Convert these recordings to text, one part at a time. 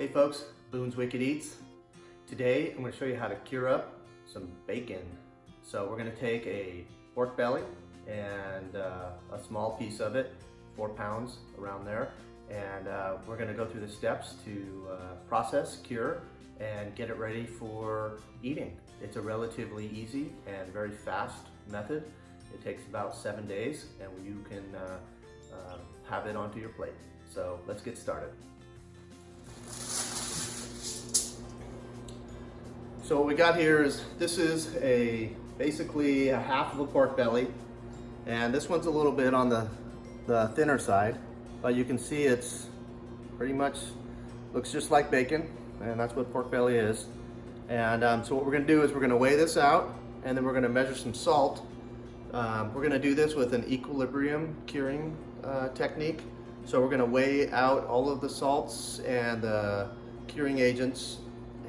Hey folks, Boone's Wicked Eats. Today I'm going to show you how to cure up some bacon. So we're going to take a pork belly and a small piece of it, 4 pounds around there, and we're going to go through the steps to process, cure, and get it ready for eating. It's a relatively easy and very fast method. It takes about 7 days and you can have it onto your plate. So let's get started. So what we got here is, this is basically a half of a pork belly, and this one's a little bit on the thinner side, but you can see it's pretty much looks just like bacon, and that's what pork belly is. And so what we're going to do is we're going to weigh this out, and then we're going to measure some salt. We're going to do this with an equilibrium curing technique. So we're going to weigh out all of the salts and the curing agents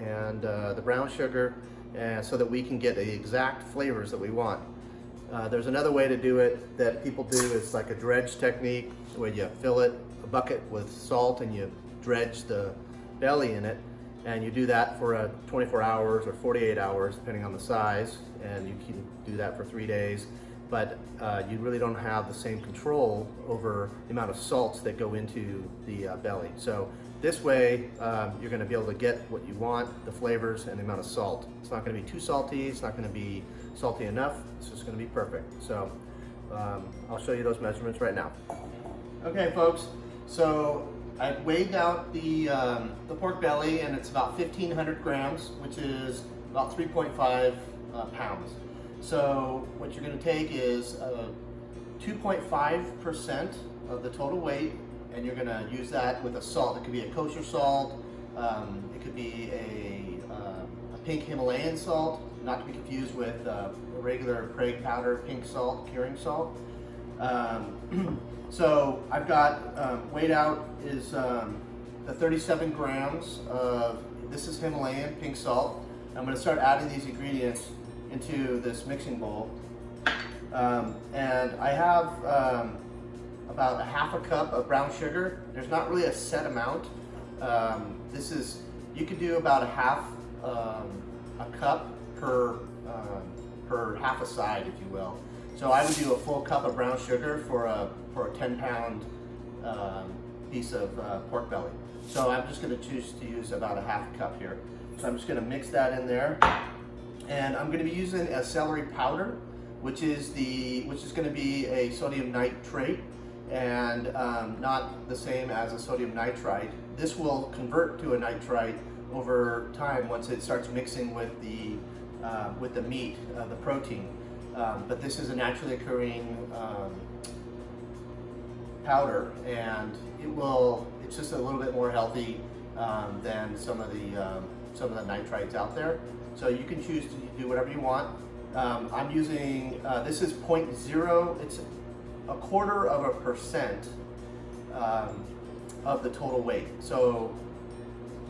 and the brown sugar, so that we can get the exact flavors that we want. There's another way to do it that people do. It's like a dredge technique, where you fill a bucket with salt and you dredge the belly in it, and you do that for 24 hours or 48 hours depending on the size, and you can do that for 3 days. But you really don't have the same control over the amount of salts that go into the belly. So this way, you're going to be able to get what you want, the flavors and the amount of salt. It's not going to be too salty, it's not going to be salty enough, it's just going to be perfect. So I'll show you those measurements right now. Okay folks, so I've weighed out the pork belly, and it's about 1,500 grams, which is about 3.5 pounds. So what you're going to take is 2.5% of the total weight, and you're going to use that with a salt. It could be a kosher salt, it could be a pink Himalayan salt, not to be confused with a regular Prague powder pink salt, curing salt. So I've got weighed out is the 37 grams of, this is Himalayan pink salt. I'm going to start adding these ingredients into this mixing bowl, and I have about a half a cup of brown sugar. There's not really a set amount. This is, you could do about a cup per half a side, if you will. So I would do a full cup of brown sugar for a 10-pound piece of pork belly. So I'm just going to choose to use about a half cup here. So I'm just going to mix that in there. And I'm going to be using a celery powder, which is going to be a sodium nitrate, and not the same as a sodium nitrite. This will convert to a nitrite over time once it starts mixing with the meat, the protein. But this is a naturally occurring powder, and it's just a little bit more healthy than some of the nitrites out there. So you can choose to do whatever you want. I'm using, this is 0.0, it's a quarter of a percent of the total weight. So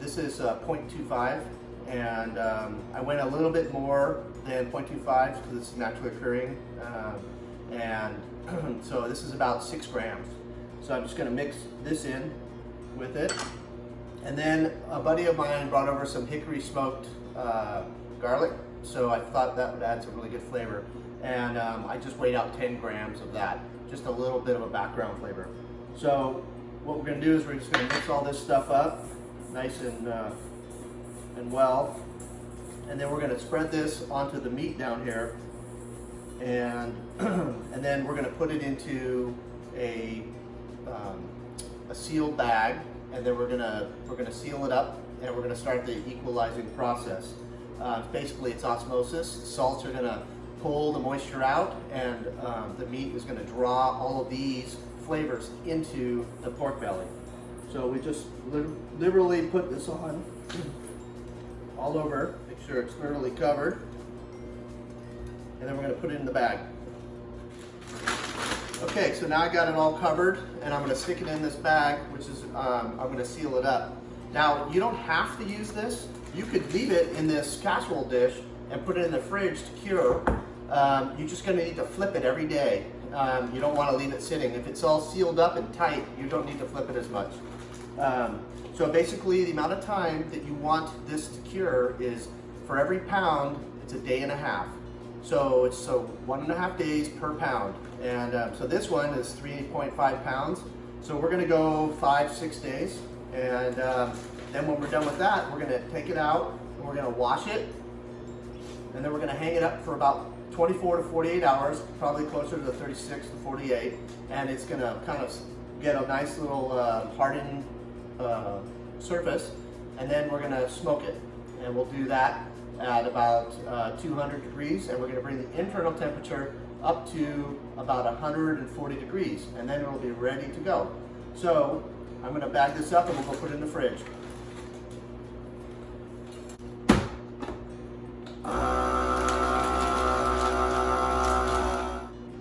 this is 0.25, and I went a little bit more than 0.25 because it's naturally occurring. And so this is about 6 grams. So I'm just gonna mix this in with it. And then a buddy of mine brought over some hickory smoked garlic, so I thought that would add some really good flavor. And I just weighed out 10 grams of that, just a little bit of a background flavor. So what we're going to do is we're just going to mix all this stuff up nice and well, and then we're going to spread this onto the meat down here, and and then we're going to put it into a sealed bag, and then we're going to seal it up, and we're going to start the equalizing process. Basically, it's osmosis. The salts are going to pull the moisture out, and the meat is going to draw all of these flavors into the pork belly. So we just liberally put this on all over, make sure it's thoroughly covered, and then we're going to put it in the bag. Okay, so now I got it all covered, and I'm going to stick it in this bag, which is, I'm going to seal it up. Now, you don't have to use this. You could leave it in this casserole dish and put it in the fridge to cure. You're just going to need to flip it every day. You don't want to leave it sitting. If it's all sealed up and tight, you don't need to flip it as much. So basically the amount of time that you want this to cure is, for every pound, it's a day and a half. So it's 1.5 days per pound. And so this one is 3.5 pounds. So we're gonna go 5-6 days. And then when we're done with that, we're gonna take it out and we're gonna wash it. And then we're gonna hang it up for about 24 to 48 hours, probably closer to 36 to 48. And it's gonna kind of get a nice little hardened surface. And then we're gonna smoke it. And we'll do that at about 200 degrees. And we're gonna bring the internal temperature up to about 140 degrees. And then it'll be ready to go. So I'm gonna bag this up and we'll go put it in the fridge.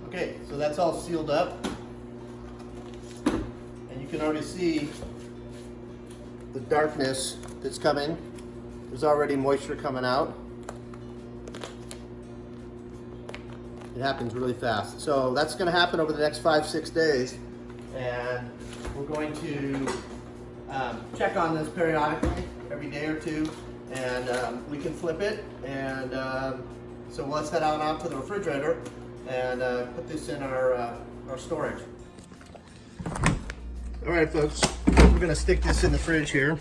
Okay, so that's all sealed up. And you can already see the darkness that's coming. There's already moisture coming out. It happens really fast. So that's gonna happen over the next 5-6 days. And we're going to check on this periodically, every day or two, and we can flip it. And so let's head out to the refrigerator and put this in our storage. All right, folks, we're gonna stick this in the fridge here.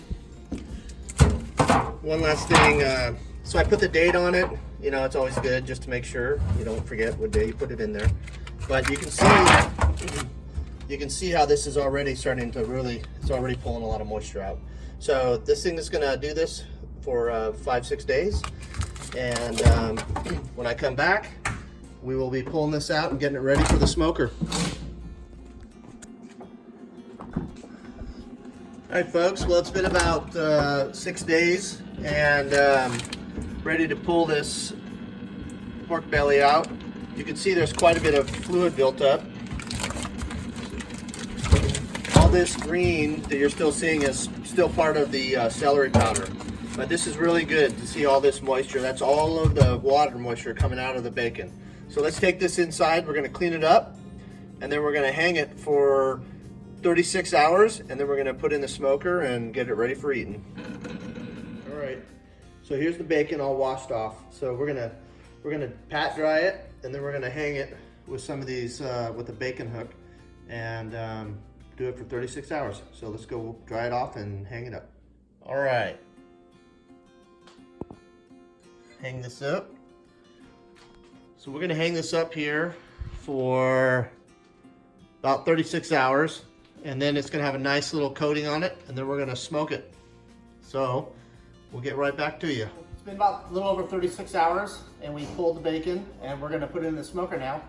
One last thing, so I put the date on it. You know, it's always good just to make sure you don't forget what day you put it in there. But you can see how this is already starting to it's already pulling a lot of moisture out. So this thing is gonna do this for 5-6 days. And when I come back, we will be pulling this out and getting it ready for the smoker. All right, folks, well, it's been about 6 days and ready to pull this pork belly out. You can see there's quite a bit of fluid built up. All this green that you're still seeing is still part of the celery powder. But this is really good to see all this moisture. That's all of the water moisture coming out of the bacon. So let's take this inside. We're gonna clean it up and then we're gonna hang it for 36 hours and then we're gonna put in the smoker and get it ready for eating. All right, so here's the bacon all washed off. So we're gonna pat dry it and then we're gonna hang it with some of these, with a bacon hook and do it for 36 hours. So let's go dry it off and hang it up. All right. Hang this up. So we're gonna hang this up here for about 36 hours and then it's gonna have a nice little coating on it and then we're gonna smoke it. So we'll get right back to you. It's been about a little over 36 hours and we pulled the bacon and we're gonna put it in the smoker now.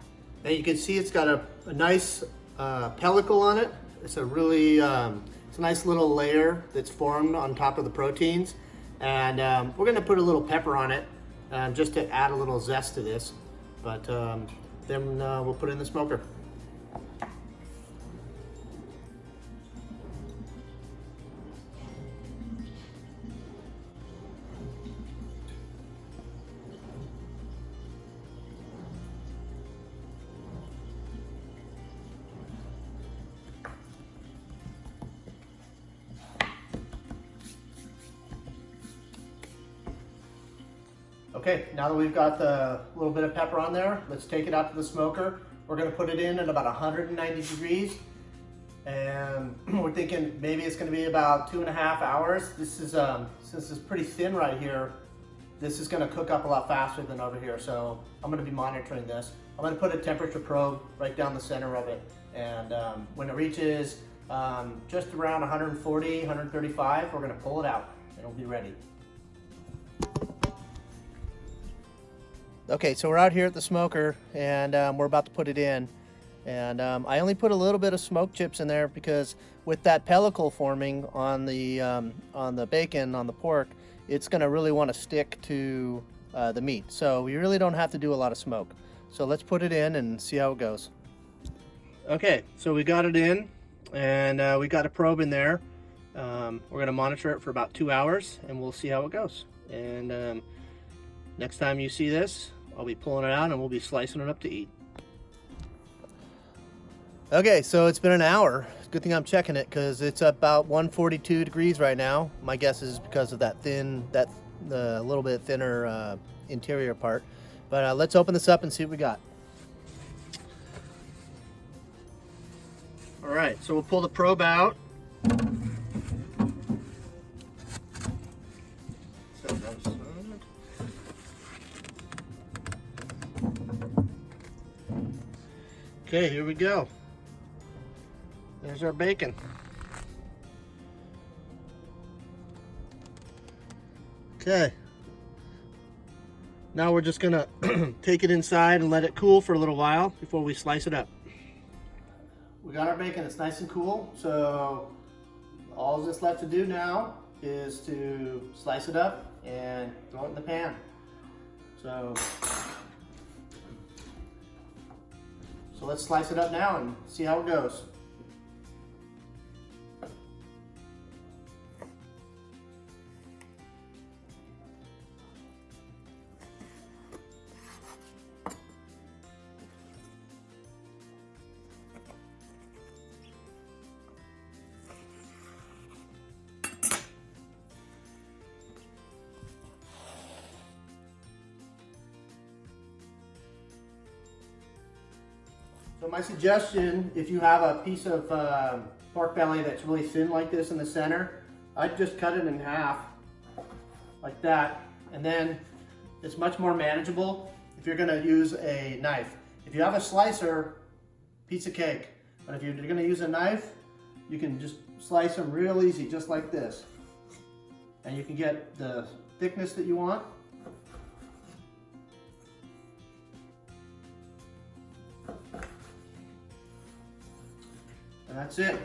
And you can see it's got a nice pellicle on it. It's a really, it's a nice little layer that's formed on top of the proteins. And we're gonna put a little pepper on it just to add a little zest to this. But then we'll put it in the smoker. Okay, now that we've got the little bit of pepper on there, let's take it out to the smoker. We're gonna put it in at about 190 degrees. And we're thinking maybe it's gonna be about 2.5 hours. This is, since it's pretty thin right here, this is gonna cook up a lot faster than over here. So I'm gonna be monitoring this. I'm gonna put a temperature probe right down the center of it. And when it reaches just around 140, 135, we're gonna pull it out and it'll be ready. Okay, so we're out here at the smoker and we're about to put it in. And I only put a little bit of smoke chips in there because with that pellicle forming on the bacon, on the pork, it's gonna really wanna stick to the meat. So we really don't have to do a lot of smoke. So let's put it in and see how it goes. Okay, so we got it in and we got a probe in there. We're gonna monitor it for about 2 hours and we'll see how it goes. And next time you see this, I'll be pulling it out and we'll be slicing it up to eat. Okay, so it's been an hour. Good thing I'm checking it because it's about 142 degrees right now. My guess is because of that the little bit thinner interior part. But let's open this up and see what we got. All right, so we'll pull the probe out. Okay, here we go. There's our bacon. Okay. Now we're just gonna take it inside and let it cool for a little while before we slice it up. We got our bacon, it's nice and cool, so all that's left to do now is to slice it up and throw it in the pan. So let's slice it up now and see how it goes. So my suggestion, if you have a piece of pork belly that's really thin like this in the center, I'd just cut it in half like that, and then it's much more manageable if you're gonna use a knife. If you have a slicer, piece of cake. But if you're gonna use a knife, you can just slice them real easy, just like this. And you can get the thickness that you want. And that's it.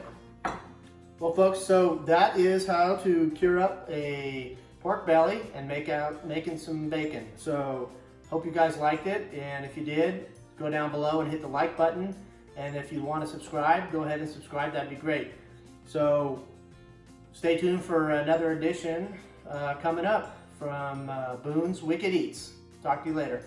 Well folks, so that is how to cure up a pork belly and making some bacon. So hope you guys liked it, and if you did, go down below and hit the like button, and if you want to subscribe, go ahead and subscribe, that'd be great. So stay tuned for another edition coming up from Boone's Wicked Eats. Talk to you later.